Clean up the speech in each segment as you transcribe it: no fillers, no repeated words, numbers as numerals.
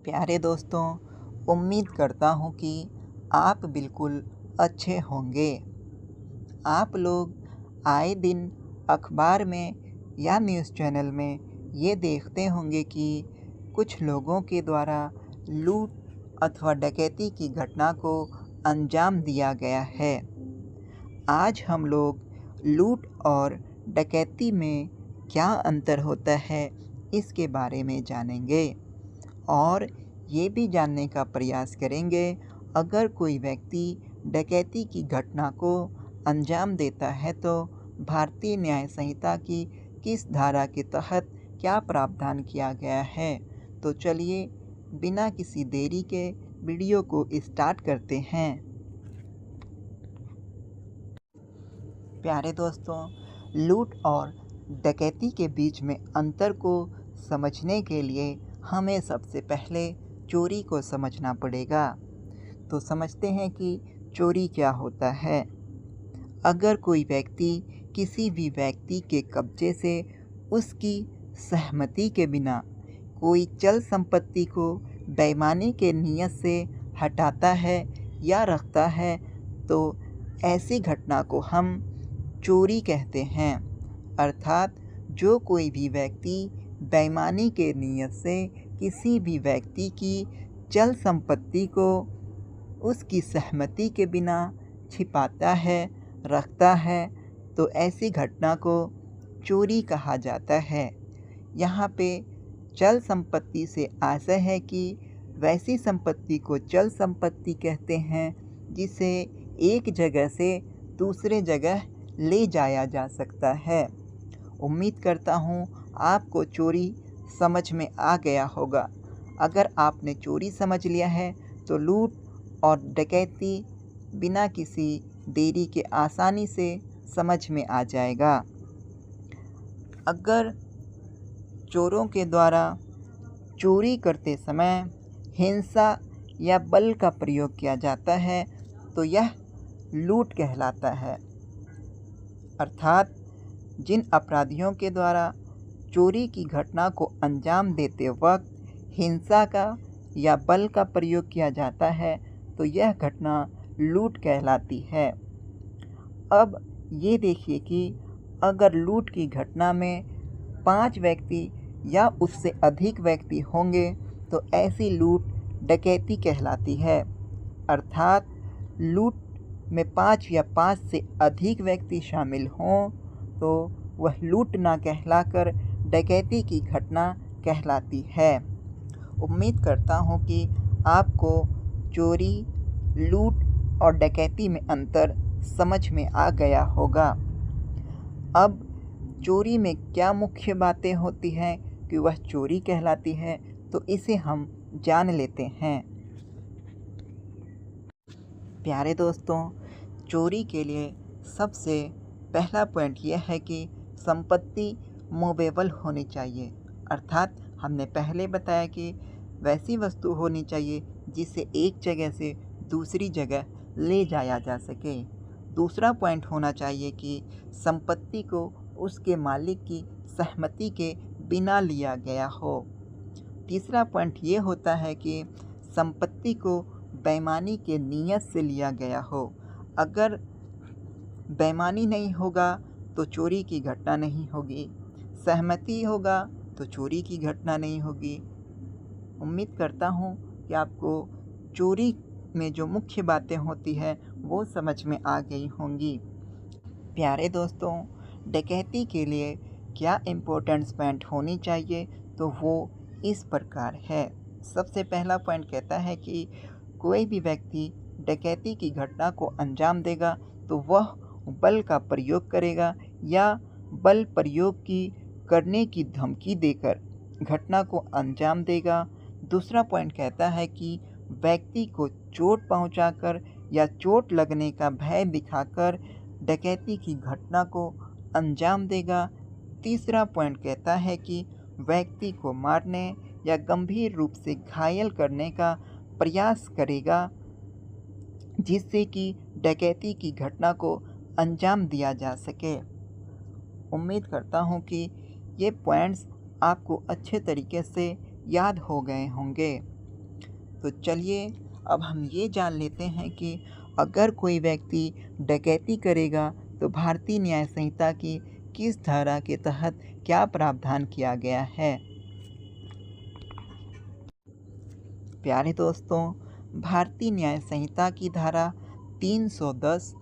प्यारे दोस्तों, उम्मीद करता हूँ कि आप बिल्कुल अच्छे होंगे। आप लोग आए दिन अखबार में या न्यूज़ चैनल में ये देखते होंगे कि कुछ लोगों के द्वारा लूट अथवा डकैती की घटना को अंजाम दिया गया है। आज हम लोग लूट और डकैती में क्या अंतर होता है, इसके बारे में जानेंगे और ये भी जानने का प्रयास करेंगे, अगर कोई व्यक्ति डकैती की घटना को अंजाम देता है तो भारतीय न्याय संहिता की किस धारा के तहत क्या प्रावधान किया गया है। तो चलिए बिना किसी देरी के वीडियो को स्टार्ट करते हैं। प्यारे दोस्तों, लूट और डकैती के बीच में अंतर को समझने के लिए हमें सबसे पहले चोरी को समझना पड़ेगा। तो समझते हैं कि चोरी क्या होता है। अगर कोई व्यक्ति किसी भी व्यक्ति के कब्जे से उसकी सहमति के बिना कोई चल संपत्ति को बेईमानी के नियत से हटाता है या रखता है, तो ऐसी घटना को हम चोरी कहते हैं। अर्थात जो कोई भी व्यक्ति बेईमानी के नियत से किसी भी व्यक्ति की चल संपत्ति को उसकी सहमति के बिना छिपाता है, रखता है, तो ऐसी घटना को चोरी कहा जाता है। यहाँ पे चल संपत्ति से आशय है कि वैसी संपत्ति को चल संपत्ति कहते हैं जिसे एक जगह से दूसरे जगह ले जाया जा सकता है। उम्मीद करता हूँ आपको चोरी समझ में आ गया होगा। अगर आपने चोरी समझ लिया है तो लूट और डकैती बिना किसी देरी के आसानी से समझ में आ जाएगा। अगर चोरों के द्वारा चोरी करते समय हिंसा या बल का प्रयोग किया जाता है तो यह लूट कहलाता है। अर्थात जिन अपराधियों के द्वारा चोरी की घटना को अंजाम देते वक्त हिंसा का या बल का प्रयोग किया जाता है तो यह घटना लूट कहलाती है। अब ये देखिए कि अगर लूट की घटना में 5 व्यक्ति या उससे अधिक व्यक्ति होंगे तो ऐसी लूट डकैती कहलाती है। अर्थात लूट में 5 या 5 से अधिक व्यक्ति शामिल हों तो वह लूट ना कहलाकर डकैती की घटना कहलाती है। उम्मीद करता हूँ कि आपको चोरी, लूट और डकैती में अंतर समझ में आ गया होगा। अब चोरी में क्या मुख्य बातें होती हैं कि वह चोरी कहलाती है, तो इसे हम जान लेते हैं। प्यारे दोस्तों, चोरी के लिए सबसे पहला पॉइंट यह है कि संपत्ति मूवेबल होनी चाहिए। अर्थात हमने पहले बताया कि वैसी वस्तु होनी चाहिए जिसे एक जगह से दूसरी जगह ले जाया जा सके। दूसरा पॉइंट होना चाहिए कि संपत्ति को उसके मालिक की सहमति के बिना लिया गया हो। तीसरा पॉइंट ये होता है कि संपत्ति को बेईमानी के नियत से लिया गया हो। अगर बेईमानी नहीं होगा तो चोरी की घटना नहीं होगी, सहमति होगा तो चोरी की घटना नहीं होगी। उम्मीद करता हूँ कि आपको चोरी में जो मुख्य बातें होती हैं वो समझ में आ गई होंगी। प्यारे दोस्तों, डकैती के लिए क्या इम्पोर्टेंट पॉइंट होनी चाहिए, तो वो इस प्रकार है। सबसे पहला पॉइंट कहता है कि कोई भी व्यक्ति डकैती की घटना को अंजाम देगा तो वह बल का प्रयोग करेगा या बल प्रयोग की करने की धमकी देकर घटना को अंजाम देगा। दूसरा पॉइंट कहता है कि व्यक्ति को चोट पहुंचाकर या चोट लगने का भय दिखाकर डकैती की घटना को अंजाम देगा। तीसरा पॉइंट कहता है कि व्यक्ति को मारने या गंभीर रूप से घायल करने का प्रयास करेगा जिससे कि डकैती की घटना को अंजाम दिया जा सके। उम्मीद करता हूँ कि ये पॉइंट्स आपको अच्छे तरीके से याद हो गए होंगे। तो चलिए अब हम ये जान लेते हैं कि अगर कोई व्यक्ति डकैती करेगा तो भारतीय न्याय संहिता की किस धारा के तहत क्या प्रावधान किया गया है। प्यारे दोस्तों, भारतीय न्याय संहिता की धारा 310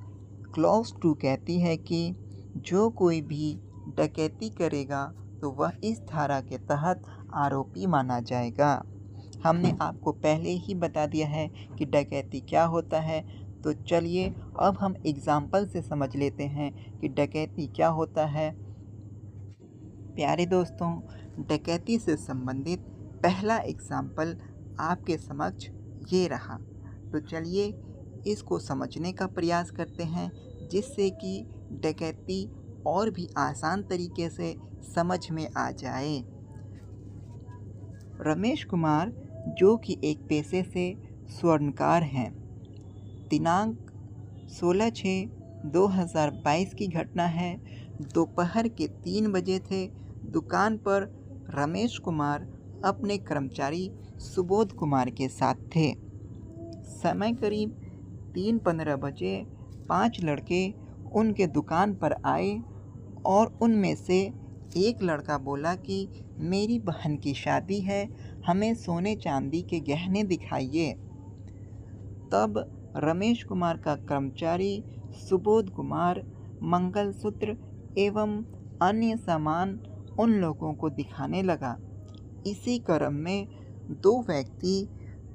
क्लॉज 2 कहती है कि जो कोई भी डकैती करेगा तो वह इस धारा के तहत आरोपी माना जाएगा। हमने आपको पहले ही बता दिया है कि डकैती क्या होता है, तो चलिए अब हम एग्जाम्पल से समझ लेते हैं कि डकैती क्या होता है। प्यारे दोस्तों, डकैती से संबंधित पहला एग्जाम्पल आपके समक्ष ये रहा, तो चलिए इसको समझने का प्रयास करते हैं जिससे कि डकैती और भी आसान तरीके से समझ में आ जाए। रमेश कुमार जो कि एक पेशे से स्वर्णकार हैं, दिनांक 16/6/2022 की घटना है। दोपहर के 3 बजे थे। दुकान पर रमेश कुमार अपने कर्मचारी सुबोध कुमार के साथ थे। समय करीब 3:15 बजे 5 लड़के उनके दुकान पर आए और उनमें से एक लड़का बोला कि मेरी बहन की शादी है, हमें सोने चांदी के गहने दिखाइए। तब रमेश कुमार का कर्मचारी सुबोध कुमार मंगलसूत्र एवं अन्य सामान उन लोगों को दिखाने लगा। इसी क्रम में 2 व्यक्ति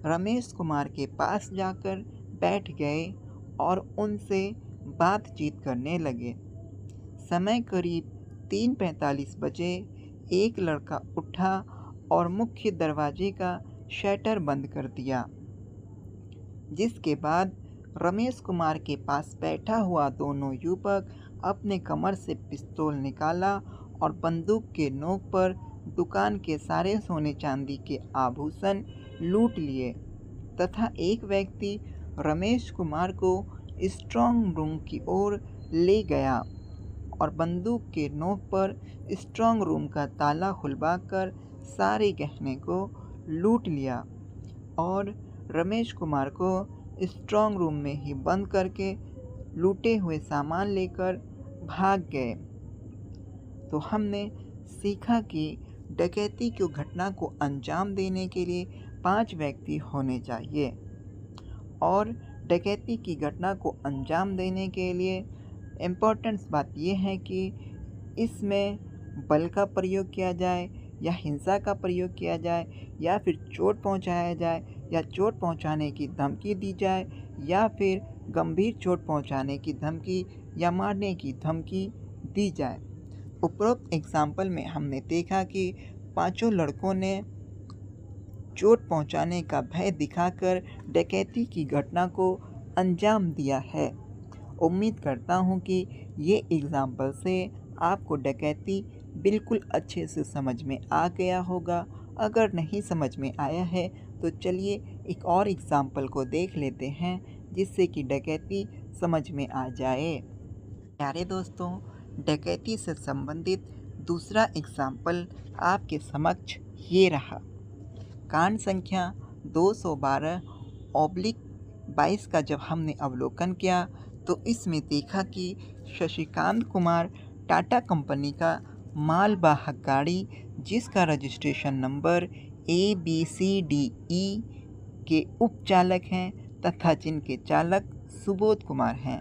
रमेश कुमार के पास जाकर बैठ गए और उनसे बातचीत करने लगे। समय करीब 3:45 बजे एक लड़का उठा और मुख्य दरवाजे का शटर बंद कर दिया, जिसके बाद रमेश कुमार के पास बैठा हुआ दोनों युवक अपने कमर से पिस्तौल निकाला और बंदूक के नोक पर दुकान के सारे सोने चांदी के आभूषण लूट लिए तथा एक व्यक्ति रमेश कुमार को स्ट्रांग रूम की ओर ले गया और बंदूक के नोक पर स्ट्रांग रूम का ताला खुलवाकर सारे गहने को लूट लिया और रमेश कुमार को स्ट्रांग रूम में ही बंद करके लूटे हुए सामान लेकर भाग गए। तो हमने सीखा कि डकैती की घटना को अंजाम देने के लिए 5 व्यक्ति होने चाहिए और डकैती की घटना को अंजाम देने के लिए इम्पोर्टेंट बात यह है कि इसमें बल का प्रयोग किया जाए या हिंसा का प्रयोग किया जाए या फिर चोट पहुंचाया जाए या चोट पहुंचाने की धमकी दी जाए या फिर गंभीर चोट पहुंचाने की धमकी या मारने की धमकी दी जाए। उपरोक्त एग्जाम्पल में हमने देखा कि 5 लड़कों ने चोट पहुंचाने का भय दिखाकर डकैती की घटना को अंजाम दिया है। उम्मीद करता हूं कि ये एग्जाम्पल से आपको डकैती बिल्कुल अच्छे से समझ में आ गया होगा। अगर नहीं समझ में आया है तो चलिए एक और एग्जाम्पल को देख लेते हैं जिससे कि डकैती समझ में आ जाए। प्यारे दोस्तों, डकैती से संबंधित दूसरा एग्जाम्पल आपके समक्ष ये रहा। कांड संख्या 212/22 का जब हमने अवलोकन किया तो इसमें देखा कि शशिकांत कुमार टाटा कंपनी का मालवाहक गाड़ी जिसका रजिस्ट्रेशन नंबर ABCDE के उपचालक हैं तथा जिनके चालक सुबोध कुमार हैं।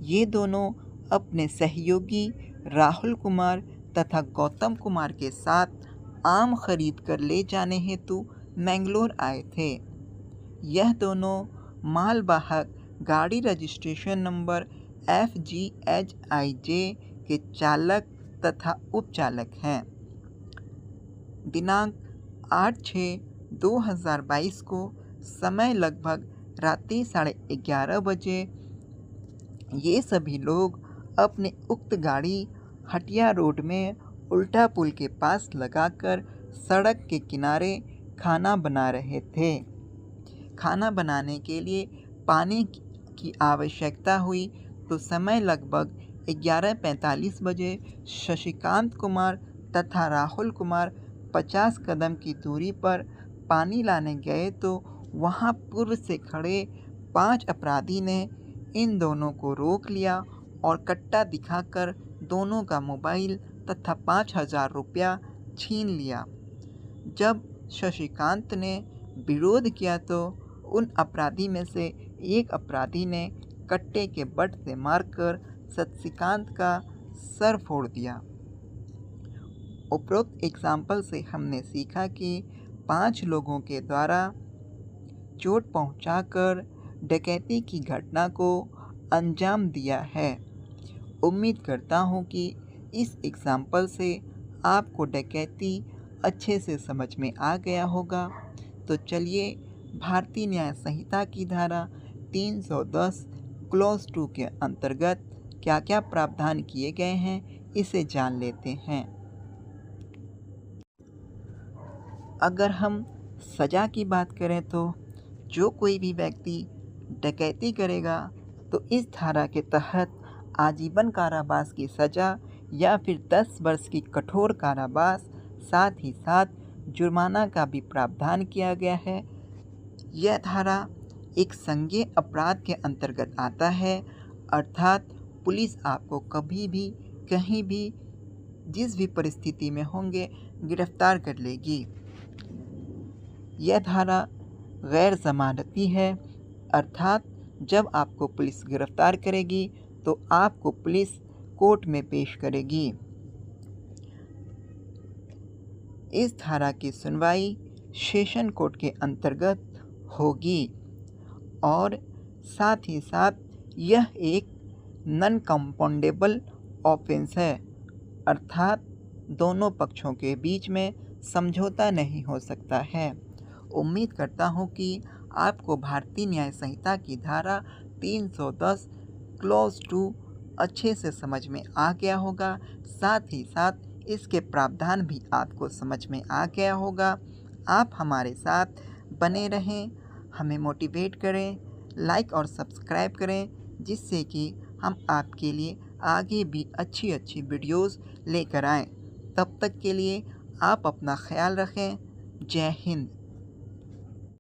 ये दोनों अपने सहयोगी राहुल कुमार तथा गौतम कुमार के साथ आम खरीद कर ले जाने हेतु मैंगलोर आए थे। यह दोनों मालवाहक गाड़ी रजिस्ट्रेशन नंबर FGHIJ के चालक तथा उपचालक हैं। दिनांक 8/6/2022 को समय लगभग रात्रि 11:30 बजे ये सभी लोग अपने उक्त गाड़ी हटिया रोड में उल्टा पुल के पास लगाकर सड़क के किनारे खाना बना रहे थे। खाना बनाने के लिए पानी की आवश्यकता हुई तो समय लगभग 11:45 बजे शशिकांत कुमार तथा राहुल कुमार 50 कदम की दूरी पर पानी लाने गए तो वहाँ पूर्व से खड़े 5 अपराधी ने इन दोनों को रोक लिया और कट्टा दिखाकर दोनों का मोबाइल तथा 5,000 रुपया छीन लिया। जब शशिकांत ने विरोध किया तो उन अपराधी में से एक अपराधी ने कट्टे के बट से मारकर शशिकांत का सर फोड़ दिया। उपरोक्त एग्जाम्पल से हमने सीखा कि 5 लोगों के द्वारा चोट पहुंचाकर डकैती की घटना को अंजाम दिया है। उम्मीद करता हूं कि इस एग्जाम्पल से आपको डकैती अच्छे से समझ में आ गया होगा। तो चलिए भारतीय न्याय संहिता की धारा 310 क्लॉज 2 के अंतर्गत क्या क्या प्रावधान किए गए हैं इसे जान लेते हैं। अगर हम सज़ा की बात करें तो जो कोई भी व्यक्ति डकैती करेगा तो इस धारा के तहत आजीवन कारावास की सज़ा या फिर 10 वर्ष की कठोर कारावास, साथ ही साथ जुर्माना का भी प्रावधान किया गया है। यह धारा एक संज्ञेय अपराध के अंतर्गत आता है, अर्थात पुलिस आपको कभी भी कहीं भी जिस भी परिस्थिति में होंगे गिरफ्तार कर लेगी। यह धारा गैर जमानती है, अर्थात जब आपको पुलिस गिरफ्तार करेगी तो आपको पुलिस कोर्ट में पेश करेगी। इस धारा की सुनवाई सेशन कोर्ट के अंतर्गत होगी और साथ ही साथ यह एक नॉन कंपाउंडेबल ऑफेंस है, अर्थात दोनों पक्षों के बीच में समझौता नहीं हो सकता है। उम्मीद करता हूँ कि आपको भारतीय न्याय संहिता की धारा 310 क्लॉज 2 अच्छे से समझ में आ गया होगा, साथ ही साथ इसके प्रावधान भी आपको समझ में आ गया होगा। आप हमारे साथ बने रहें, हमें मोटिवेट करें, लाइक और सब्सक्राइब करें, जिससे कि हम आपके लिए आगे भी अच्छी अच्छी वीडियोस लेकर आएँ। तब तक के लिए आप अपना ख्याल रखें। जय हिंद।